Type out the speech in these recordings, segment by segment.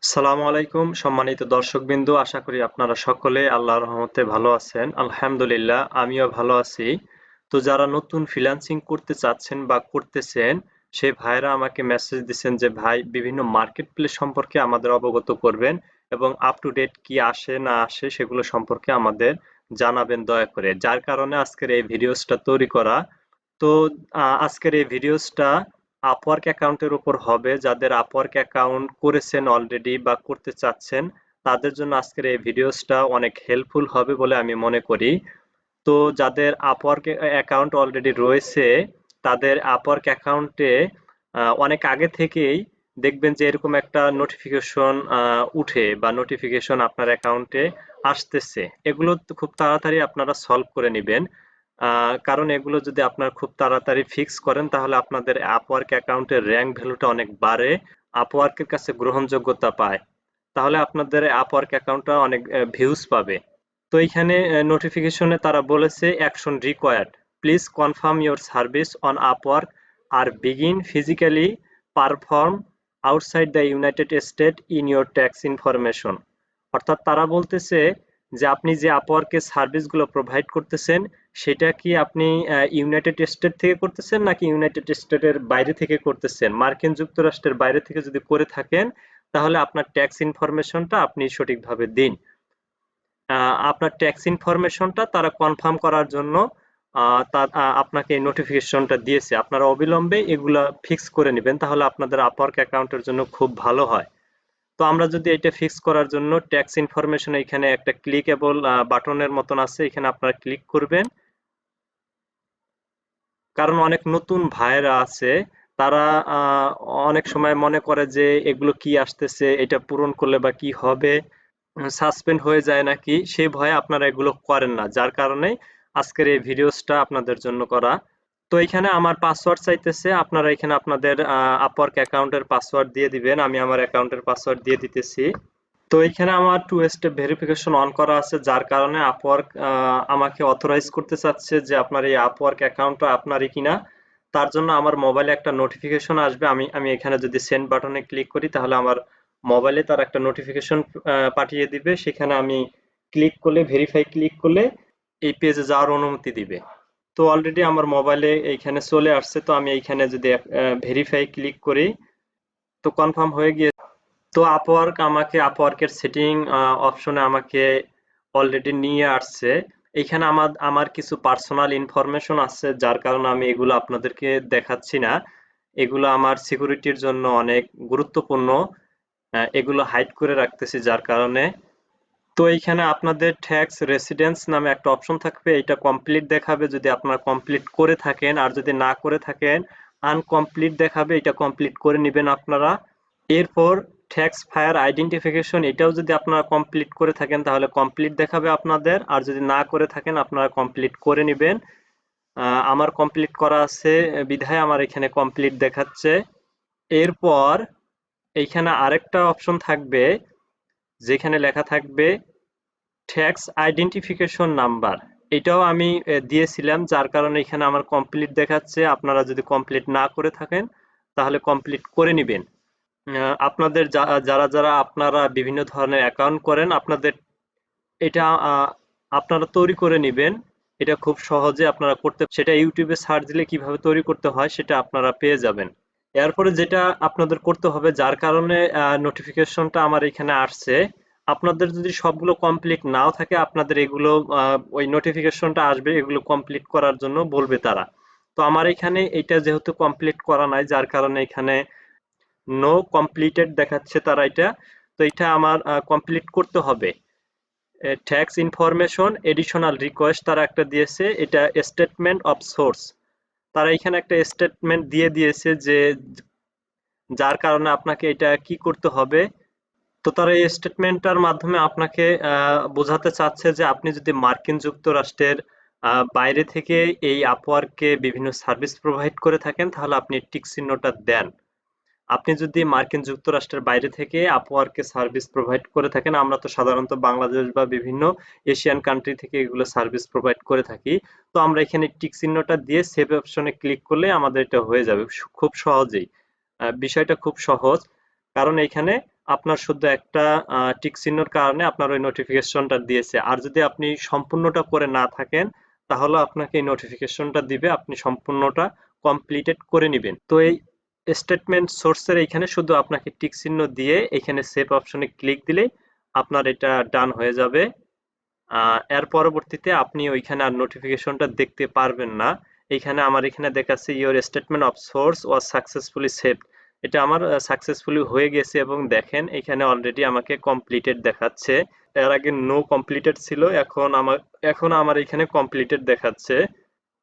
সালামু আলাইকুম সম্মানিত দর্শকবৃন্দ, আশা করি আপনারা সকলে আল্লাহর রহমতে ভালো আছেন। আলহামদুলিল্লাহ আমিও ভালো আছি। তো যারা নতুন ফ্রিল্যান্সিং করতে চাচ্ছেন বা করতেছেন সেই ভাইরা আমাকে মেসেজ দিচ্ছেন যে ভাই বিভিন্ন মার্কেট প্লেস সম্পর্কে আমাদের অবগত করবেন এবং আপ টু ডেট কি আসে না আসে সেগুলো সম্পর্কে আমাদের জানাবেন দয়া করে। যার কারণে আজকের এই ভিডিওসটা তৈরি করা। তো আজকের এই ভিডিওসটা আপওয়ার্ক অ্যাকাউন্টের উপর হবে। যাদের আপওয়ার্ক অ্যাকাউন্ট করেছেন অলরেডি বা করতে চাচ্ছেন তাদের জন্য আজকের এই ভিডিওসটা অনেক হেল্পফুল হবে বলে আমি মনে করি। তো যাদের আপওয়ার্ক অ্যাকাউন্ট অলরেডি রয়েছে তাদের আপওয়ার্ক অ্যাকাউন্টে অনেক আগে থেকেই দেখবেন যে এরকম একটা নোটিফিকেশন উঠে বা নোটিফিকেশন আপনার অ্যাকাউন্টে আসতেছে। এগুলো তো খুব তাড়াতাড়ি আপনারা সলভ করে নেবেন। কারণ এগুলো যদি আপনার খুব তাড়াতাড়ি ফিক্স করেন তাহলে আপনাদের আপওয়ার্ক অ্যাকাউন্টের র্যাঙ্ক ভ্যালুটা অনেক বাড়ে, আপওয়ার্কের কাছে গ্রহণযোগ্যতা পায়। তাহলে আপনাদের আপওয়ার্ক অ্যাকাউন্টটা অনেক ভিউজ পাবে। তো এইখানে নোটিফিকেশনে তারা বলেছে action required, please confirm your service on Upwork or begin physically perform outside the United State in your tax information. অর্থাৎ তারা বলতেছে যে আপনি যে আপওয়ার্কের সার্ভিসগুলো প্রোভাইড করতেছেন সেটা কি আপনি ইউনাইটেড স্টেট থেকে করতেছেন নাকি ইউনাইটেড স্টেটের বাইরে থেকে করতেছেন। মার্কিন যুক্তরাষ্ট্রের বাইরে থেকে যদি করে থাকেন তাহলে আপনার ট্যাক্স ইনফরমেশনটা আপনি সঠিকভাবে দিন। আপনার ট্যাক্স ইনফরমেশনটা তারা কনফার্ম করার জন্য আপনাকে এই নোটিফিকেশনটা দিয়েছে। আপনারা অবিলম্বে এগুলা ফিক্স করে নেবেন তাহলে আপনাদের আপওয়ার্ক অ্যাকাউন্টের জন্য খুব ভালো হয়। তো আমরা যদি এটা ফিক্স করার জন্য ট্যাক্স ইনফরমেশন এখানে একটা ক্লিকেবল বাটনের মতন আছে, এখানে আপনারা ক্লিক করবেন। কারণ অনেক নতুন ভাইয়েরা আছে তারা আহ, অনেক সময় মনে করে যে এগুলো কি আসতেছে, এটা পূরণ করলে বা কি হবে, সাসপেন্ড হয়ে যায় নাকি, সেই ভয়ে আপনারা এগুলো করেন না। যার কারণে আজকের এই ভিডিওসটা আপনাদের জন্য করা। তো এখানে আমার পাসওয়ার্ড চাইতেছে, আপনারা এখানে আপনাদের আপওয়ার্ক অ্যাকাউন্টের পাসওয়ার্ড দিয়ে দিবেন। আমি আমার অ্যাকাউন্টের পাসওয়ার্ড দিয়ে দিতেছি। তো এখানে আমার টু স্টেপ ভেরিফিকেশন অন করা আছে, যার কারণে আপওয়ার্ক আমাকে অথরাইজ করতে চাচ্ছে যে আপনার এই আপওয়ার্ক অ্যাকাউন্টটা আপনারই কিনা। তার জন্য আমার মোবাইলে একটা নোটিফিকেশন আসবে। আমি আমি এখানে যদি সেন্ড বাটনে ক্লিক করি তাহলে আমার মোবাইলে তার একটা নোটিফিকেশন পাঠিয়ে দিবে। সেখানে আমি ক্লিক করলে, ভেরিফাই ক্লিক করলে এই পেজে যাওয়ার অনুমতি দিবে। তো অলরেডি আমার মোবাইলে এইখানে চলে আসছে। তো আমি এইখানে যদি ভেরিফাই ক্লিক করি তো কনফার্ম হয়ে গিয়ে, তো আপওয়ার্ক আমাকে আপওয়ার্কের সেটিং অপশনে আমাকে অলরেডি নিয়ে আসছে। এখানে আমার আমার কিছু পার্সোনাল ইনফরমেশন আছে, যার কারণে আমি এগুলো আপনাদেরকে দেখাচ্ছি না। এগুলো আমার সিকিউরিটির জন্য অনেক গুরুত্বপূর্ণ। এগুলো হাইড করে রাখতেছি যার কারণে। তো এইখানে আপনাদের ট্যাক্স রেসিডেন্স নামে একটা অপশন থাকবে, এটা কমপ্লিট দেখাবে যদি আপনারা কমপ্লিট করে থাকেন, আর যদি না করে থাকেন আনকমপ্লিট দেখাবে, এটা কমপ্লিট করে নেবেন আপনারা। এরপর ট্যাক্স ফায়ার আইডেন্টিফিকেশন, এটাও যদি আপনারা কমপ্লিট করে থাকেন তাহলে কমপ্লিট দেখাবে আপনাদের, আর যদি না করে থাকেন আপনারা কমপ্লিট করে নেবেন। আমার কমপ্লিট করা আছে বিধায় আমার এখানে কমপ্লিট দেখাচ্ছে। এরপর এইখানে আরেকটা অপশন থাকবে যেখানে লেখা থাকবে ট্যাক্স আইডেন্টিফিকেশন নাম্বার। এটাও আমি দিয়েছিলাম, যার কারণে এখানে আমার কমপ্লিট দেখাচ্ছে। আপনারা যদি কমপ্লিট না করে থাকেন তাহলে কমপ্লিট করে নেবেন। আপনাদের যারা যারা আপনারা বিভিন্ন ধরনের অ্যাকাউন্ট করেন আপনাদের এটা আপনারা তৈরি করে নেবেন। এটা খুব সহজে আপনারা করতে, সেটা ইউটিউবে সার্চ দিলে কিভাবে তৈরি করতে হয় সেটা আপনারা পেয়ে যাবেন। এরপরে যেটা আপনাদের করতে হবে, যার কারণে নোটিফিকেশনটা আমার এখানে আসছে, আপনাদের যদি সবগুলো কমপ্লিট নাও থাকে আপনাদের এগুলো ওই নোটিফিকেশনটা আসবে, এগুলো কমপ্লিট করার জন্য বলবে তারা। তো আমার এখানে এটা যেহেতু কমপ্লিট করা নাই যার কারণে এখানে নো কমপ্লিটেড দেখাচ্ছে তারা এটা। তো এটা আমার কমপ্লিট করতে হবে। ট্যাক্স ইনফরমেশন এডিশনাল রিকোয়েস্ট তারা একটা দিয়েছে, এটা স্টেটমেন্ট অফ সোর্স। তারা এখানে একটা স্টেটমেন্ট দিয়ে দিয়েছে যে যার কারণে আপনাকে এটা কি করতে হবে। তো তারা এই স্টেটমেন্টটার মাধ্যমে আপনাকে বোঝাতে চাচ্ছে যে আপনি যদি মার্কিন যুক্তরাষ্ট্রের বাইরে থেকে এই আপওয়ার্ককে বিভিন্ন সার্ভিস প্রোভাইড করে থাকেন তাহলে আপনি টিক চিহ্নটা দেন। আপনি যদি মার্কিন যুক্তরাষ্ট্রের বাইরে থেকে আপওয়ার্কে সার্ভিস প্রোভাইড করে থাকেন, আমরা তো সাধারণত বাংলাদেশ বা বিভিন্ন এশিয়ান কান্ট্রি থেকে এগুলো সার্ভিস প্রোভাইড করে থাকি। তো আমরা এখানে টিক চিহ্নটা দিয়ে সেভ অপশনে ক্লিক করলে আমাদের এটা হয়ে যাবে খুব সহজেই। বিষয়টা খুব সহজ, কারণ এখানে আপনার শুধু একটা টিক চিহ্নর কারণে আপনার ওই নোটিফিকেশনটা দিয়েছে। আর যদি আপনি সম্পূর্ণটা করে না থাকেন তাহলে আপনাকে এই নোটিফিকেশনটা দিবে, আপনি সম্পূর্ণটা কমপ্লিটেড করে নিবেন। তো এই স্টেটমেন্ট সোর্সের এইখানে শুধু আপনাকে টিক চিহ্ন দিয়ে এখানে সেভ অপশনে ক্লিক দিলেই আপনার এটা ডান হয়ে যাবে। এর পরবর্তীতে আপনি ওইখানে আর নোটিফিকেশনটা দেখতে পারবেন না। এইখানে আমার এখানে দেখাচ্ছে your statement of swords was successfully saved. এটা আমার সাকসেসফুলি হয়ে গেছে এবং দেখেন এখানে অলরেডি আমাকে কমপ্লিটেড দেখাচ্ছে। এর আগে নো কমপ্লিটেড ছিল, এখন আমার এখানে কমপ্লিটেড দেখাচ্ছে।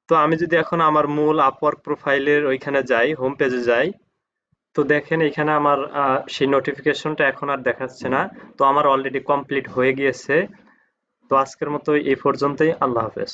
তো আমি যদি এখন আমার মূল আপওয়ার্ক প্রোফাইলের ওইখানে যাই, হোম পেজে যাই, তো দেখেন এখানে আমার সেই নোটিফিকেশনটা এখন আর দেখাচ্ছে না। তো আমার অলরেডি কমপ্লিট হয়ে গিয়েছে। তো আজকের মতো এই পর্যন্তই। আল্লাহ হাফেজ।